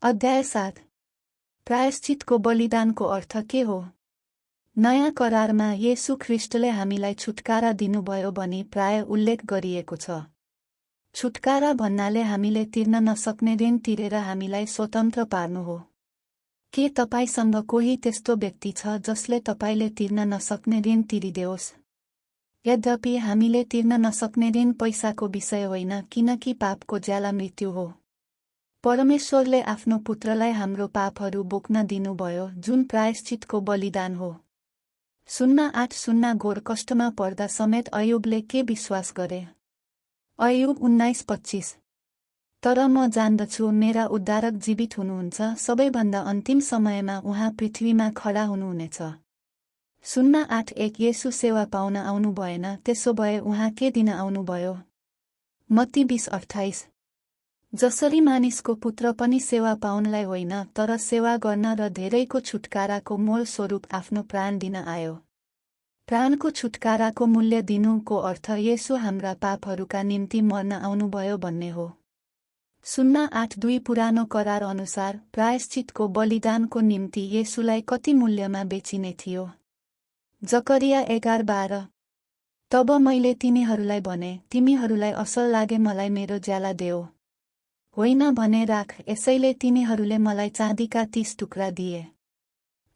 अध्याय 7। प्रायश्चितको बलिदानको अर्थ के हो? नयाँ करारमा येशू ख्रीष्टले हामीलाई छुटकारा दिनुभयो भनी प्राय उल्लेख गरिएको छ। छुटकारा भन्नाले हामीले तिर्न नसक्ने ऋण तिरेर हामीलाई स्वतन्त्र पार्नु हो। के तपाईसँग कोही त्यस्तो व्यक्ति छ जसले तपाईले तिर्न नसक्ने ऋण तिरिदेओस्? यद्यपि हामीले तिर्न नसक्ने ऋण पैसाको विषय होइन, किनकि पापको ज्याला मृत्यु हो। परमेश्वरले आफ्नो पुत्रलाई हाम्रो पापहरू बोक्न दिनुभयो, जुन प्रायश्चितको बलिदान हो। 08 घोर कष्टमा पर्दा समेत अयुबले के विश्वास गरे? अयुब 19:25। तर म जान्दछु मेरा उद्धारक जीवित हुनुहुन्छ, सबैभन्दा अन्तिम समयमा उहाँ पृथ्वीमा खडा हुनुहुनेछ। 08:1 येशू सेवा पाउन आउनु भएन, त्यसो भए उहाँ के दिन आउनुभयो? मत्ती 20:28। जसरी मानिसको पुत्र पनि सेवा पाउनलाई होइन, तर सेवा गर्न र धेरैको छुटकाराको मोल स्वरूप आफ्नो प्राण दिन आयो। प्राणको छुटकाराको मूल्य दिनुको अर्थ येशू हाम्रा पापहरूका निम्ति मर्न आउनुभयो भन्ने हो। 08:2 पुरानो करार अनुसार प्रायश्चितको बलिदानको निम्ति येशूलाई कति मूल्यमा बेचिने थियो? जकरिया 11:12। तब मैले तिनीहरूलाई भने, तिमीहरूलाई असल लागे मलाई मेरो ज्याला देऊ, होइन भने राख, यसैले तिनीहरूले मलाई चाँदीका 30 टुक्रा दिए।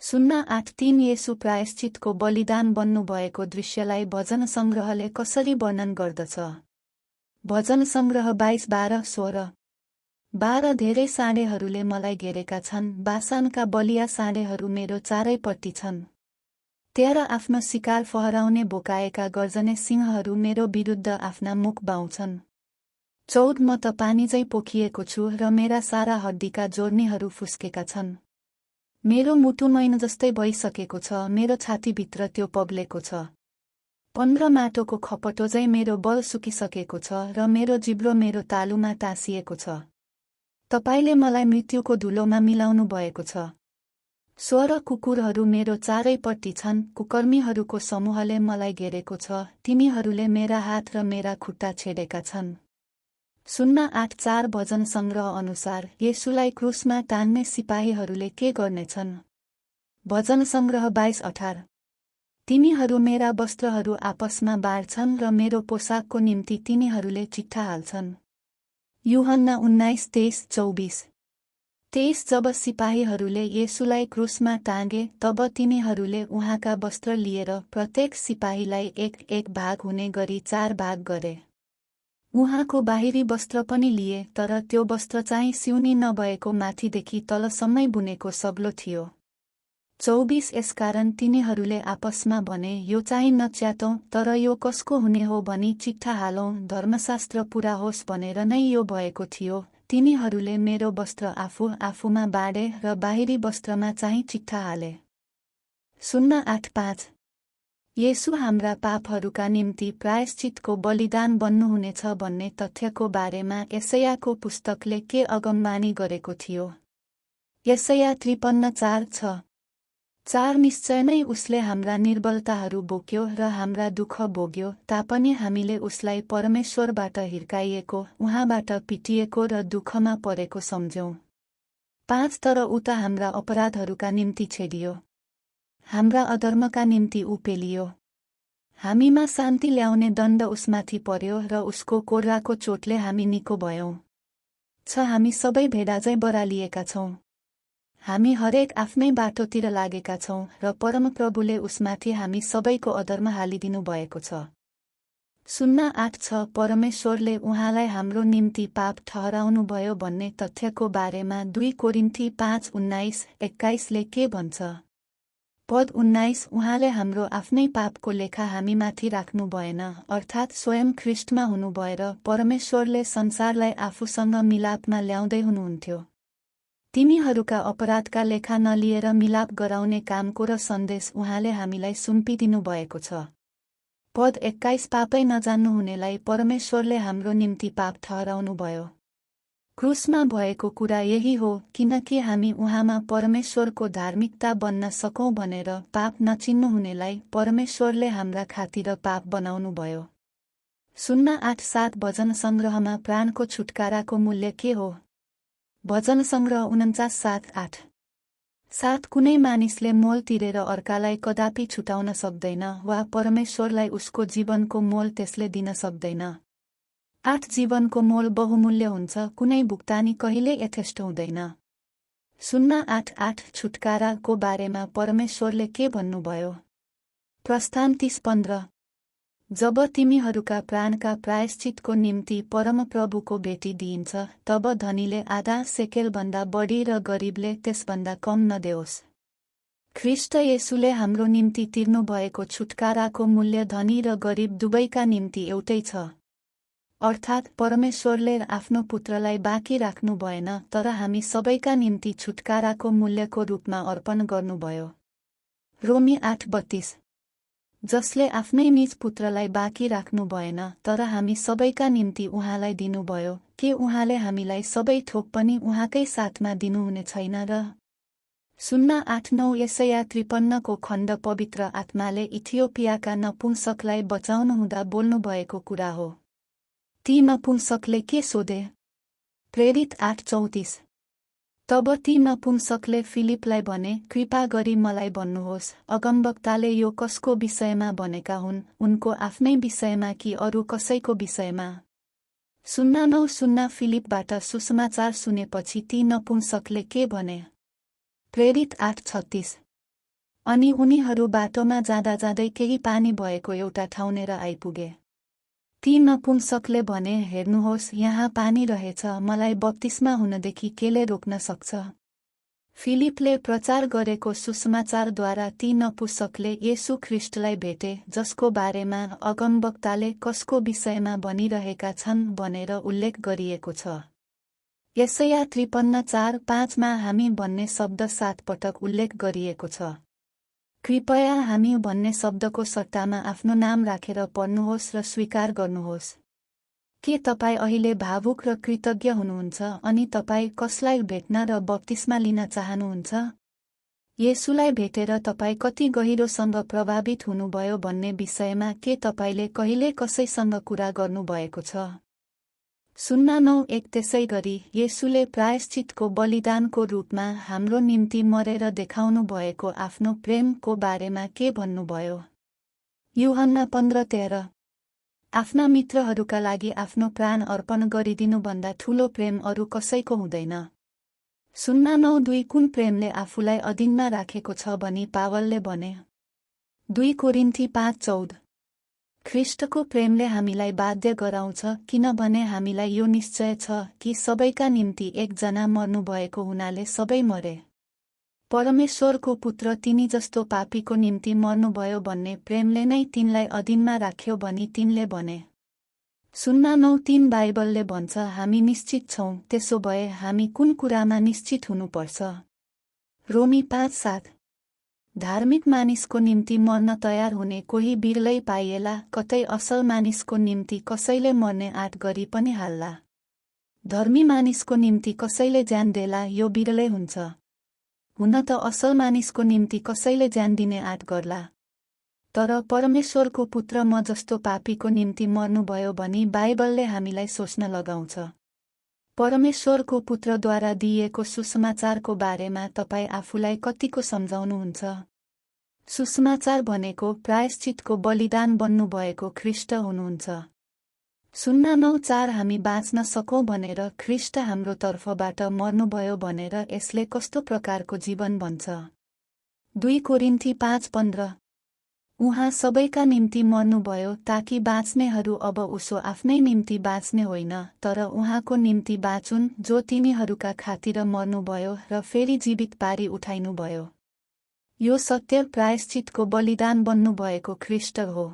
08:3 येशू प्रायश्चितको बलिदान बन्नुभएको दृश्यलाई भजन सङ्ग्रहले कसरी वर्णन गर्दछ? भजन सङ्ग्रह 22:12-16। 12 धेरै साँढेहरूले मलाई घेरेका छन्, बासानका बलिया साँढेहरू मेरो चारैपट्टि छन्। 13 आफ्नो शिकार फहराउने बोकाएका गर्जने सिंहहरू मेरो विरुद्ध आफ्ना मुख बाउँछन्। 14 म त पानीझैँ पोखिएको छु र मेरा सारा हड्डीका जोर्नीहरू फुस्केका छन्। मेरो मुटु मैन जस्तै भइसकेको छ, मेरो छातीभित्र त्यो पग्लेको छ। 15 माटोको खपटोझैँ मेरो बल सुकिसकेको छ र मेरो जिब्रो मेरो तालुमा टाँसिएको छ। तपाईले मलाई मृत्युको धुलोमा मिलाउनु भएको छ। 16 कुकुरहरू मेरो चारैपट्टि छन्, कुकर्मीहरूको समूहले मलाई घेरेको छ, तिनीहरूले मेरा हात र मेरा खुट्टा छेडेका छन्। 08:4 भजन सङ्ग्रह अनुसार येशूलाई क्रुसमा टान्ने सिपाहीहरूले के गर्नेछन्? भजन सङ्ग्रह 22:18। तिनीहरू मेरा वस्त्रहरू आपसमा बाँड्छन् र मेरो पोसाकको निम्ति तिनीहरूले चिट्ठा हाल्छन्। यूहन्ना 19:23-24। 23 जब सिपाहीहरूले येशूलाई क्रुसमा टाँगे, तब तिनीहरूले उहाँका वस्त्र लिएर प्रत्येक सिपाहीलाई एक भाग हुने गरी 4 भाग गरे। उहाँको बाहिरी वस्त्र पनि लिए, तर त्यो वस्त्र चाहिँ सिउनी नभएको माथिदेखि तलसम्मै बुनेको सग्लो थियो। 24 यसकारण तिनीहरूले आपसमा भने, यो चाहिँ नच्यातौँ, तर यो कसको हुने हो भनी चिट्ठा हालौँ, धर्मशास्त्र पुरा होस् भनेर नै यो भएको थियो। तिनीहरूले मेरो वस्त्र आफूमा बाँडे र बाहिरी वस्त्रमा चाहिँ चिट्ठा हाले। 08:5 येशू हाम्रा पापहरूका निम्ति प्रायश्चितको बलिदान बन्नुहुनेछ भन्ने तथ्यको बारेमा यशायाको पुस्तकले के अगमबानी गरेको थियो? यशाया 53:4-6। 4 निश्चय नै उसले हाम्रा निर्बलताहरू बोक्यो र हाम्रा दुःख भोग्यो, तापनि हामीले उसलाई परमेश्वरबाट हिर्काइएको, उहाँबाट पिटिएको र दुःखमा परेको सम्झ्यौं। 5 तर ऊ त हाम्रा अपराधहरूका निम्ति छेडियो, हाम्रा अधर्मका निम्ति ऊ पेलियो। हामीमा शान्ति ल्याउने दण्ड उसमाथि पर्यो र उसको कोर्राको चोटले हामी निको भयौं। हामी सबै भेडाझैँ बरालिएका छौं, हामी हरेक आफ्नै बाटोतिर लागेका छौं र परमप्रभुले उसमाथि हामी सबैको अधर्म हालिदिनु भएको छ। 08:6 परमेश्वरले उहाँलाई हाम्रो निम्ति पाप ठहराउनुभयो भन्ने तथ्यको बारेमा 2 कोरिन्थी 5:19-21 ले के भन्छ? पद 19 उहाँले हाम्रो आफ्नै पापको लेखा हामीमाथि राख्नु भएन, अर्थात् स्वयं ख्रीष्टमा हुनु भएर परमेश्वरले संसारलाई आफूसँग मिलापमा ल्याउँदै हुनुहुन्थ्यो। तिनीहरूका अपराधका लेखा नलिएर मिलाप गराउने कामको र सन्देश उहाँले हामीलाई सुम्पिदिनु भएको छ। पद 21 पापै नजान्नुहुनेलाई परमेश्वरले हाम्रो निम्ति पाप ठहराउनु भयो। क्रुसमा भएको कुरा यही हो, किनकि हामी उहाँमा परमेश्वरको धार्मिकता बन्न सकौँ भनेर पाप नचिन्नुहुनेलाई परमेश्वरले हाम्रा खातिर पाप बनाउनु भयो। 08:7 भजन सङ्ग्रहमा प्राणको छुटकाराको मूल्य के हो? भजन सङ्ग्रह 49:7-8। 7 कुनै मानिसले मोल तिरेर अर्कालाई कदापि छुटाउन सक्दैन वा परमेश्वरलाई उसको जीवनको मोल त्यसले दिन सक्दैन। 8 जीवनको मोल बहुमूल्य हुन्छ, कुनै भुक्तानी कहिले यथेष्ट हुँदैन। 08:8 छुटकाराको बारेमा परमेश्वरले के भन्नुभयो? प्रस्थान 30:15। जब तिमीहरूका प्राणका प्रायश्चितको निम्ति परमप्रभुको भेटी दिइन्छ, तब धनीले आधा सेकेलभन्दा बढी र गरिबले त्यसभन्दा कम नदेओस्। ख्रीष्ट येशूले हाम्रो निम्ति तिर्नुभएको छुटकाराको मूल्य धनी र गरिब दुवैका निम्ति एउटै छ। अर्थात् परमेश्वरले आफ्नो पुत्रलाई बाँकी राख्नु भएन, तर हामी सबैका निम्ति छुटकाराको मूल्यको रूपमा अर्पण गर्नुभयो। रोमी 8:32। जसले आफ्नै निज पुत्रलाई बाँकी राख्नु भएन, तर हामी सबैका निम्ति उहाँलाई दिनुभयो, के उहाँले हामीलाई सबै थोक पनि उहाँकै साथमा दिनुहुने छैन र? 08:9 यसया 53 को खण्ड पवित्र आत्माले इथियोपियाका नपुंसकलाई बचाउनुहुँदा बोल्नुभएको कुरा हो। ती नपुंसकले के सोधे? प्रेरित 8:34। तब ती नपुंसकले फिलिपलाई भने, कृपा गरी मलाई भन्नुहोस्, अगमवक्ताले यो कसको विषयमा भनेका हुन्, उनको आफ्नै विषयमा कि अरू कसैको विषयमा? 09:0 फिलिपबाट सुसमाचार सुनेपछि ती नपुंसकले के भने? प्रेरित 8:36। अनि उनीहरू बाटोमा जाँदै केही पानी भएको एउटा ठाउँनेर आइपुगे। ती नपुंसकले भने, हेर्नुहोस्, यहाँ पानी रहेछ, मलाई बप्तिस्मा हुनदेखि केले रोक्न सक्छ? फिलिपले प्रचार गरेको सुसमाचारद्वारा ती नपुंसकले येशू ख्रीष्टलाई भेटे, जसको बारेमा अगमवक्ताले कसको विषयमा भनिरहेका छन् भनेर उल्लेख गरिएको छ। यसया 53:4-5 मा हामी भन्ने शब्द 7 पटक उल्लेख गरिएको छ। कृपया हामी भन्ने शब्दको सट्टामा आफ्नो नाम राखेर पढ्नुहोस् र स्वीकार गर्नुहोस्। के तपाईँ अहिले भावुक र कृतज्ञ हुनुहुन्छ अनि तपाईँ कसलाई भेट्न र बप्तिस्मा लिन चाहनुहुन्छ? येशूलाई भेटेर तपाईँ कति गहिरोसँग प्रभावित हुनुभयो भन्ने विषयमा के तपाईँले कहिले कसैसँग कुरा गर्नुभएको छ? 09:1 त्यसैगरी येशूले प्रायश्चितको बलिदानको रूपमा हाम्रो निम्ति मरेर देखाउनु भएको आफ्नो प्रेमको बारेमा के भन्नुभयो? यूहन्ना 15:13। आफ्ना मित्रहरूका लागि आफ्नो प्राण अर्पण गरिदिनुभन्दा ठूलो प्रेम अरू कसैको हुँदैन। 09:2 कुन प्रेमले आफूलाई अधीनमा राखेको छ भनी पावलले भने? 2 कोरिन्थी 5:14। ख्रीष्टको प्रेमले हामीलाई बाध्य गराउँछ, किनभने हामीलाई यो निश्चय छ कि सबैका निम्ति एकजना मर्नुभएको हुनाले सबै मरे। परमेश्वरको पुत्र तिनी जस्तो पापीको निम्ति मर्नुभयो भन्ने प्रेमले नै तिनलाई अधीनमा राख्यो भनी तिनले भने। 09:3 बाइबलले भन्छ, हामी निश्चित छौँ, त्यसो भए हामी कुन कुरामा निश्चित हुनुपर्छ? रोमी 5:7। धार्मिक मानिसको निम्ति मर्न तयार हुने कोही बिरलै पाइएला, कतै असल मानिसको निम्ति कसैले मर्ने आँट गरी पनि हाल्ला। धर्मी मानिसको निम्ति कसैले ज्यान देला, यो बिरलै हुन्छ। हुन त असल मानिसको निम्ति कसैले ज्यान दिने आँट गर्ला। तर परमेश्वरको पुत्र म जस्तो पापीको निम्ति मर्नुभयो भनी बाइबलले हामीलाई सोच्न लगाउँछ। परमेश्वरको पुत्रद्वारा दिइएको सुसमाचारको बारेमा तपाईँ आफूलाई कतिको सम्झाउनुहुन्छ? सुसमाचार भनेको प्रायश्चितको बलिदान बन्नुभएको ख्रीष्ट हुनुहुन्छ। 09:4 हामी बाँच्न सकौँ भनेर ख्रीष्ट हाम्रो तर्फबाट मर्नुभयो भनेर यसले कस्तो प्रकारको जीवन भन्छ? 2 कोरिन्थी 5:15। उहाँ सबैका निम्ति मर्नुभयो ताकि बाँच्नेहरू अब उसो आफ्नै निम्ति बाँच्ने होइन, तर उहाँको निम्ति बाँचुन्, जो तिनीहरूका खातिर मर्नुभयो र फेरि जीवित पारी उठाइनुभयो। यो सत्य प्रायश्चितको बलिदान बन्नुभएको ख्रीष्ट हो।